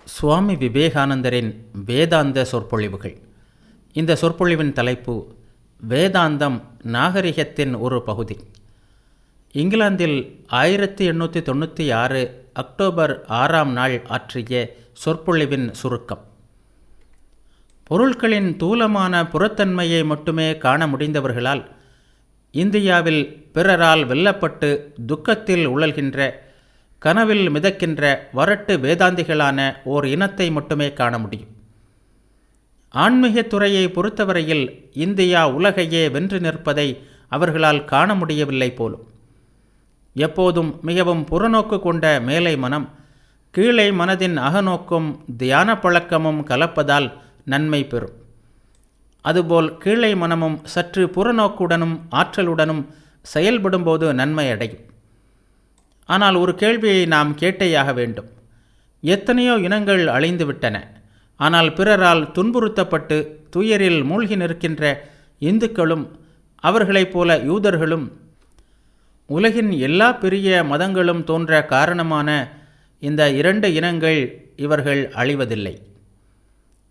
சுவாமி விவேகானந்தரின் வேதாந்த சொற்பொழிவுகள். இந்த சொற்பொழிவின் தலைப்பு வேதாந்தம் நாகரிகத்தின் ஒரு பகுதி. இங்கிலாந்தில் 1896 அக்டோபர் 6ஆம் நாள் ஆற்றிய சொற்பொழிவின் சுருக்கம். பொருட்களின் தூலமான புறத்தன்மையை மட்டுமே காண முடிந்தவர்களால் இந்தியாவில் பிறரால் வெல்லப்பட்டு துக்கத்தில் உழல்கின்ற, கனவில் மிதக்கின்ற வரட்டு வேதாந்திகளான ஓர் இனத்தை மட்டுமே காண முடியும். ஆன்மீகத் துறையை பொறுத்தவரையில் இந்தியா உலகையே வென்று நிற்பதை அவர்களால் காண முடியவில்லை போலும். எப்போதும் மிகவும் புறநோக்கு கொண்ட மேலை மனம் கீழே மனதின் அகநோக்கும் தியான பழக்கமும் கலப்பதால் நன்மை பெறும். அதுபோல் கீழே மனமும் சற்று புறநோக்குடனும் ஆற்றலுடனும் செயல்படும்போது நன்மை அடையும். ஆனால் ஒரு கேள்வியை நாம் கேட்டேயாக வேண்டும். எத்தனையோ இனங்கள் அழிந்துவிட்டன. ஆனால் பிறரால் துன்புறுத்தப்பட்டு துயரில் மூழ்கி நிற்கின்ற இந்துக்களும் அவர்களைப் போல யூதர்களும் உலகின் எல்லா பெரிய மதங்களும் தோன்ற காரணமான இந்த 2 இனங்கள் இவர்கள் அழிவதில்லை.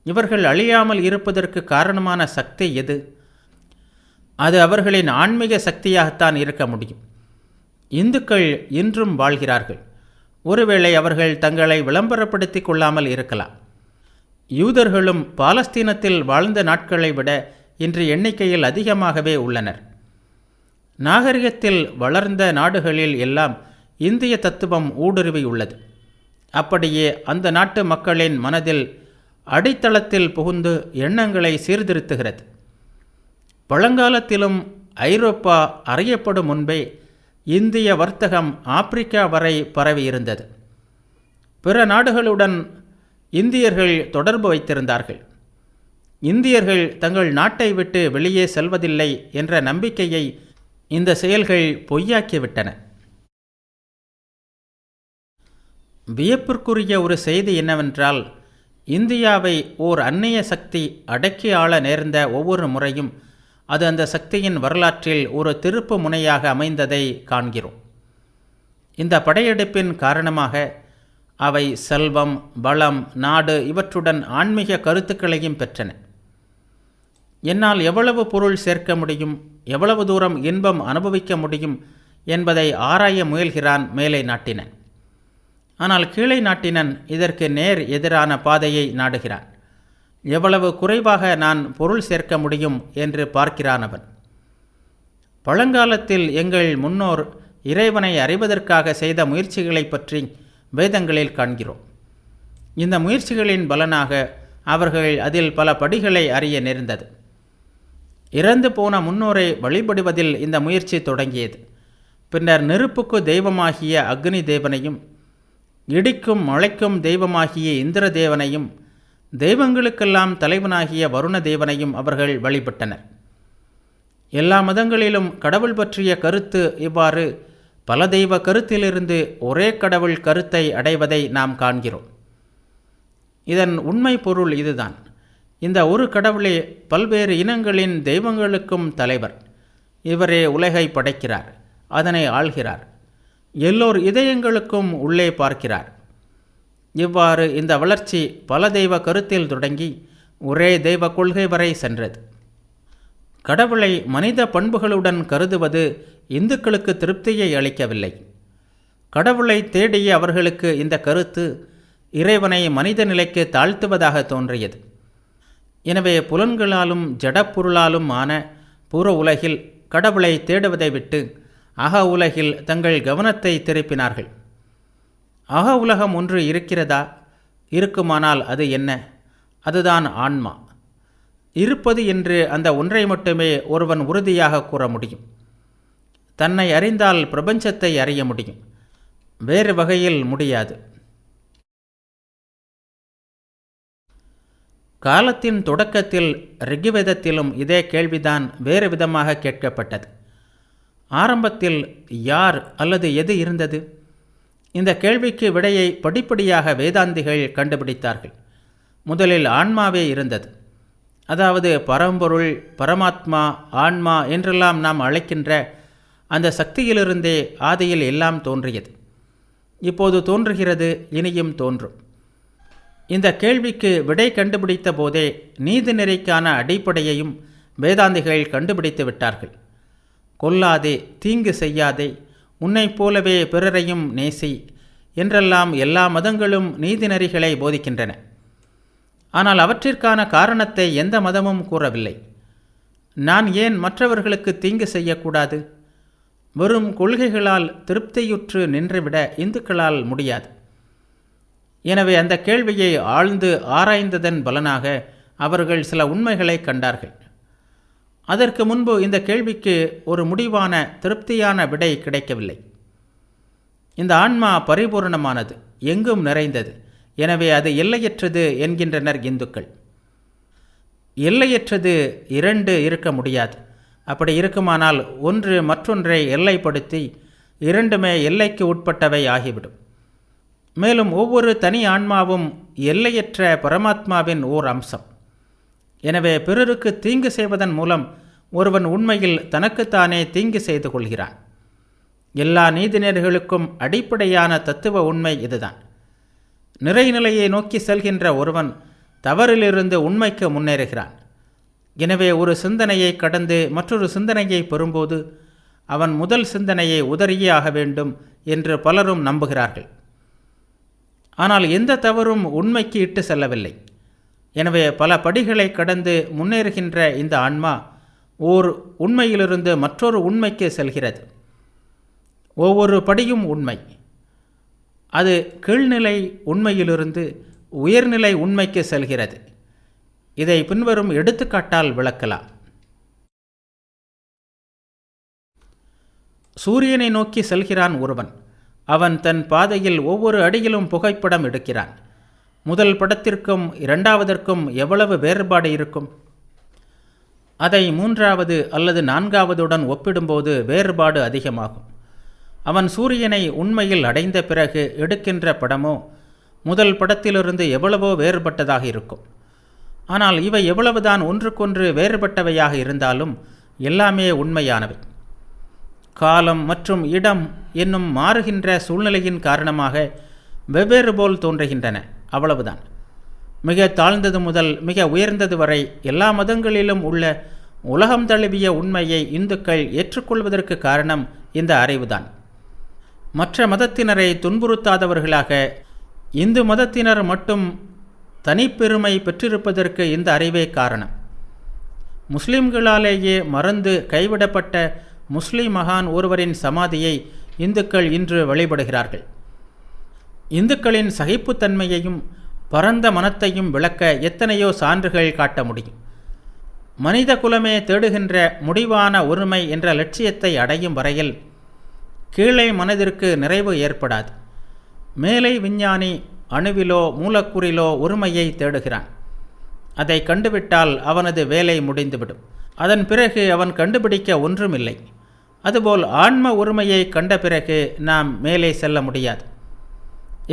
இவர்கள் அழியாமல் இருப்பதற்கு காரணமான சக்தி எது? அது அவர்களின் ஆன்மீக சக்தியாகத்தான் இருக்க முடியும். இந்துக்கள் இன்றும் வாழ்கிறார்கள். ஒருவேளை அவர்கள் தங்களை விளம்பரப்படுத்தி கொள்ளாமல் இருக்கலாம். யூதர்களும் பாலஸ்தீனத்தில் வாழ்ந்த நாட்களை விட இன்று எண்ணிக்கையில் அதிகமாகவே உள்ளனர். நாகரிகத்தில் வளர்ந்த நாடுகளில் எல்லாம் இந்திய தத்துவம் ஊடுருவியுள்ளது. அப்படியே அந்த நாட்டு மக்களின் மனதில் அடித்தளத்தில் புகுந்து எண்ணங்களை சீர்திருத்துகிறது. பழங்காலத்திலும் ஐரோப்பா அறியப்படும் முன்பே இந்திய வர்த்தகம் ஆப்பிரிக்கா வரை பரவியிருந்தது. பிற நாடுகளுடன் இந்தியர்கள் தொடர்பு வைத்திருந்தார்கள். இந்தியர்கள் தங்கள் நாட்டை விட்டு வெளியே செல்வதில்லை என்ற நம்பிக்கையை இந்த செயல்கள் பொய்யாக்கிவிட்டன. வியப்பிற்குரிய ஒரு செய்தி என்னவென்றால், இந்தியாவை ஓர் அந்நிய சக்தி அடக்கி ஆள நேர்ந்த ஒவ்வொரு முறையும் அது அந்த சக்தியின் வரலாற்றில் ஒரு திருப்பு முனையாக அமைந்ததை காண்கிறோம். இந்த படையெடுப்பின் காரணமாக அவை செல்வம், வளம், நாடு இவற்றுடன் ஆன்மீக கருத்துக்களையும் பெற்றன. என்னால் எவ்வளவு பொருள் சேர்க்க முடியும், எவ்வளவு தூரம் இன்பம் அனுபவிக்க முடியும் என்பதை ஆராய முயல்கிறான் மேலை நாட்டினன். ஆனால் கீழே நாட்டினன் இதற்கு நேர் எதிரான பாதையை நாடுகிறான். எவ்வளவு குறைவாக நான் பொருள் சேர்க்க முடியும் என்று பார்க்கிறான் அவன். பழங்காலத்தில் எங்கள் முன்னோர் இறைவனை அறிவதற்காக செய்த முயற்சிகளை பற்றி வேதங்களில் காண்கிறோம். இந்த முயற்சிகளின் பலனாக அவர்கள் அதில் பல படிகளை அறிய நேர்ந்தது. இறந்து போன முன்னோரை வழிபடுவதில் இந்த முயற்சி தொடங்கியது. பின்னர் நெருப்புக்கு தெய்வமாகிய அக்னி தேவனையும், இடிக்கும் மழைக்கும் தெய்வமாகிய இந்திர தேவனையும், தெய்வங்களுக்கெல்லாம் தலைவனாகிய வருண தேவனையும் அவர்கள் வழிபட்டனர். எல்லா மதங்களிலும் கடவுள் பற்றிய கருத்து இவ்வாறு பல தெய்வ கருத்திலிருந்து ஒரே கடவுள் கருத்தை அடைவதை நாம் காண்கிறோம். இதன் உண்மை பொருள் இதுதான். இந்த ஒரு கடவுளே பல்வேறு இனங்களின் தெய்வங்களுக்கும் தலைவர். இவரே உலகை படைக்கிறார், அதனை ஆள்கிறார், எல்லோர் இதயங்களுக்கும் உள்ளே பார்க்கிறார். இவ்வாறு இந்த வளர்ச்சி பல தெய்வ கருத்தில் தொடங்கி ஒரே தெய்வ கொள்கை வரை சென்றது. கடவுளை மனித பண்புகளுடன் கருதுவது இந்துக்களுக்கு திருப்தியை அளிக்கவில்லை. கடவுளை தேடிய அவர்களுக்கு இந்த கருத்து இறைவனை மனித நிலைக்கு தாழ்த்துவதாக தோன்றியது. எனவே புலன்களாலும் ஜடப்பொருளாலும் ஆன புற உலகில் கடவுளை தேடுவதை விட்டு அக உலகில் தங்கள் கவனத்தை திருப்பினார்கள். அக உலகம் ஒன்று இருக்கிறதா? இருக்குமானால் அது என்ன? அதுதான் ஆன்மா. இருப்பது என்று அந்த ஒன்றை மட்டுமே ஒருவன் உறுதியாக கூற முடியும். தன்னை அறிந்தால் பிரபஞ்சத்தை அறிய முடியும், வேறு வகையில் முடியாது. காலத்தின் தொடக்கத்தில் ரிக்வேதத்திலும் இதே கேள்விதான் வேறு விதமாக கேட்கப்பட்டது. ஆரம்பத்தில் யார் அல்லது எது இருந்தது? இந்த கேள்விக்கு விடையை படிப்படியாக வேதாந்திகள் கண்டுபிடித்தார்கள். முதலில் ஆன்மாவே இருந்தது. அதாவது பரம்பொருள், பரமாத்மா, ஆன்மா என்றெல்லாம் நாம் அழைக்கின்ற அந்த சக்தியிலிருந்தே ஆதியில் எல்லாம் தோன்றியது. இப்போது தோன்றுகிறது, இனியும் தோன்றும். இந்த கேள்விக்கு விடை கண்டுபிடித்த போதே நீதிநெறிக்கான அடிப்படையையும் வேதாந்திகள் கண்டுபிடித்து விட்டார்கள். கொல்லாதே, தீங்கு செய்யாதே, உன்னைப் போலவே பிறரையும் நேசி என்றெல்லாம் எல்லா மதங்களும் நீதிநெறிகளை போதிக்கின்றன. ஆனால் அவற்றிற்கான காரணத்தை எந்த மதமும் கூறவில்லை. நான் ஏன் மற்றவர்களுக்கு தீங்கு செய்யக்கூடாது? வெறும் கொள்கைகளால் திருப்தியுற்று நின்றுவிட இந்துக்களால் முடியாது. எனவே அந்த கேள்வியை ஆழ்ந்து ஆராய்ந்ததன் பலனாக அவர்கள் சில உண்மைகளை கண்டார்கள். அதற்கு முன்பு இந்த கேள்விக்கு ஒரு முடிவான திருப்தியான விடை கிடைக்கவில்லை. இந்த ஆன்மா பரிபூர்ணமானது, எங்கும் நிறைந்தது, எனவே அது எல்லையற்றது என்கின்றனர் இந்துக்கள். எல்லையற்றது இரண்டு இருக்க முடியாது. அப்படி இருக்குமானால் ஒன்று மற்றொன்றை எல்லைப்படுத்தி இரண்டுமே எல்லைக்கு உட்பட்டவை ஆகிவிடும். மேலும் ஒவ்வொரு தனி ஆன்மாவும் எல்லையற்ற பரமாத்மாவின் ஓர் அம்சம். எனவே பிறருக்கு தீங்கு செய்வதன் மூலம் ஒருவன் உண்மையில் தனக்குத்தானே தீங்கு செய்து கொள்கிறான். எல்லா நீதிநெறிகளுக்கும் அடிப்படையான தத்துவ உண்மை இதுதான். நிறைநிலையை நோக்கி செல்கின்ற ஒருவன் தவறிலிருந்து உண்மைக்கு முன்னேறுகிறான். எனவே ஒரு சிந்தனையை கடந்து மற்றொரு சிந்தனையை பெறும்போது அவன் முதல் சிந்தனையை உதறியே ஆக வேண்டும் என்று பலரும் நம்புகிறார்கள். ஆனால் எந்த தவறும் உண்மைக்கு இட்டு செல்லவில்லை. எனவே பல படிகளை கடந்து முன்னேறுகின்ற இந்த ஆன்மா ஓர் உண்மையிலிருந்து மற்றொரு உண்மைக்கு செல்கிறது. ஒவ்வொரு படியும் உண்மை. அது கீழ்நிலை உண்மையிலிருந்து உயர்நிலை உண்மைக்கு செல்கிறது. இதை பின்வரும் எடுத்துக்காட்டால் விளக்கலாம். சூரியனை நோக்கி செல்கிறான் ஒருவன். அவன் தன் பாதையில் ஒவ்வொரு அடியிலும் புகைப்படம் எடுக்கிறான். முதல் படத்திற்கும் இரண்டாவதற்கும் எவ்வளவு வேறுபாடு இருக்கும்? அதை மூன்றாவது அல்லது நான்காவதுடன் ஒப்பிடும்போது வேறுபாடு அதிகமாகும். அவன் சூரியனை உண்மையில் அடைந்த பிறகு எடுக்கின்ற படமோ முதல் படத்திலிருந்து எவ்வளவோ வேறுபட்டதாக இருக்கும். ஆனால் இவை எவ்வளவுதான் ஒன்றுக்கொன்று வேறுபட்டவையாக இருந்தாலும் எல்லாமே உண்மையானவை. காலம் மற்றும் இடம் என்னும் மாறுகின்ற சூழ்நிலையின் காரணமாக வெவ்வேறு போல் தோன்றுகின்றன, அவ்வளவுதான். மிக தாழ்ந்தது முதல் மிக உயர்ந்தது வரை எல்லா மதங்களிலும் உள்ள உலகம் தழுவிய உண்மையை இந்துக்கள் ஏற்றுக்கொள்வதற்கு காரணம் இந்த அறிவுதான். மற்ற மதத்தினரை துன்புறுத்தாதவர்களாக இந்து மதத்தினர் மட்டும் தனிப்பெருமை பெற்றிருப்பதற்கு இந்த அறிவே காரணம். முஸ்லிம்களாலேயே மறந்து கைவிடப்பட்ட முஸ்லிம் மகான் ஒருவரின் சமாதியை இந்துக்கள் இன்று வழிபடுகிறார்கள். இந்துக்களின் சகிப்புத்தன்மையையும் பரந்த மனத்தையும் விளக்க எத்தனையோ சான்றுகள் காட்ட முடியும். மனித குலமே தேடுகின்ற முடிவான ஒருமை என்ற லட்சியத்தை அடையும் வரையில் கீழே மனதிற்கு நிறைவு ஏற்படாது. மேலை விஞ்ஞானி அணுவிலோ மூலக்கூறிலோ ஒருமையை தேடுகிறான். அதை கண்டுவிட்டால் அவனது வேலை முடிந்துவிடும். அதன் பிறகு அவன் கண்டுபிடிக்க ஒன்றுமில்லை. அதுபோல் ஆன்ம ஒருமையை கண்ட பிறகு நாம் மேலே செல்ல முடியாது.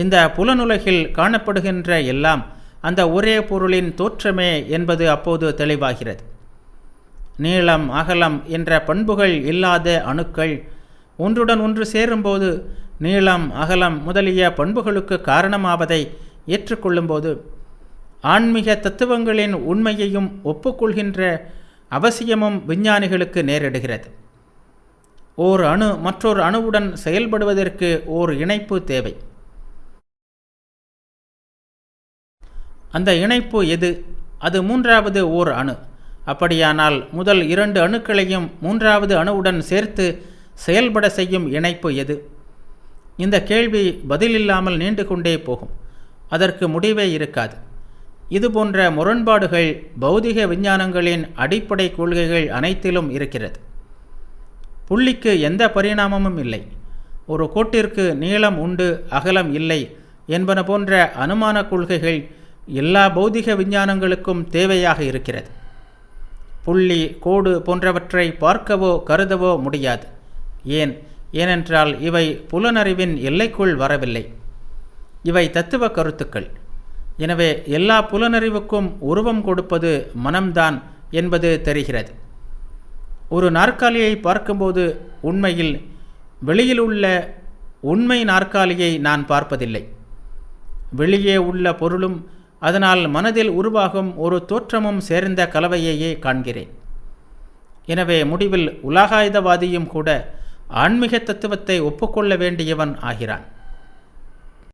இந்த புலனுலகில் காணப்படுகின்ற எல்லாம் அந்த ஒரே பொருளின் தோற்றமே என்பது அப்போது தெளிவாகிறது. நீளம் அகலம் என்ற பண்புகள் இல்லாத அணுக்கள் ஒன்றுடன் ஒன்று சேரும்போது நீளம் அகலம் முதலிய பண்புகளுக்கு காரணமாவதை ஏற்றுக்கொள்ளும்போது ஆன்மீக தத்துவங்களின் உண்மையையும் ஒப்புக்கொள்கின்ற அவசியமும் விஞ்ஞானிகளுக்கு நேரிடுகிறது. ஓர் அணு மற்றொரு அணுவுடன் செயல்படுவதற்கு ஓர் இணைப்பு தேவை. அந்த இணைப்பு எது? அது மூன்றாவது ஓர் அணு. அப்படியானால் முதல் இரண்டு அணுக்களையும் மூன்றாவது அணுவுடன் சேர்த்து செயல்பட செய்யும் இணைப்பு எது? இந்த கேள்வி பதிலில்லாமல் நீண்டு கொண்டே போகும். அதற்கு முடிவே இருக்காது. இதுபோன்ற முரண்பாடுகள் பௌதிக விஞ்ஞானங்களின் அடிப்படை கொள்கைகள் அனைத்திலும் இருக்கிறது. புள்ளிக்கு எந்த பரிணாமமும் இல்லை, ஒரு கோட்டிற்கு நீளம் உண்டு அகலம் இல்லை என்பன போன்ற அனுமான கொள்கைகள் எல்லா பௌதிக விஞ்ஞானங்களுக்கும் தேவையாக இருக்கிறது. புள்ளி கோடு போன்றவற்றை பார்க்கவோ கருதவோ முடியாது. ஏனென்றால் இவை புலனறிவின் எல்லைக்குள் வரவில்லை. இவை தத்துவ கருத்துக்கள். எனவே எல்லா புலனறிவுக்கும் உருவம் கொடுப்பது மனம்தான் என்பது தெரிகிறது. ஒரு நாற்காலியை பார்க்கும்போது உண்மையில் வெளியில் உள்ள உண்மை நாற்காலியை நான் பார்ப்பதில்லை. வெளியே உள்ள பொருளும் அதனால் மனதில் உருவாகும் ஒரு தோற்றமும் சேர்ந்த கலவையையே காண்கிறேன். எனவே முடிவில் உலகாயுதவாதியும் கூட ஆன்மீக தத்துவத்தை ஒப்புக்கொள்ள வேண்டியவன் ஆகிறான்.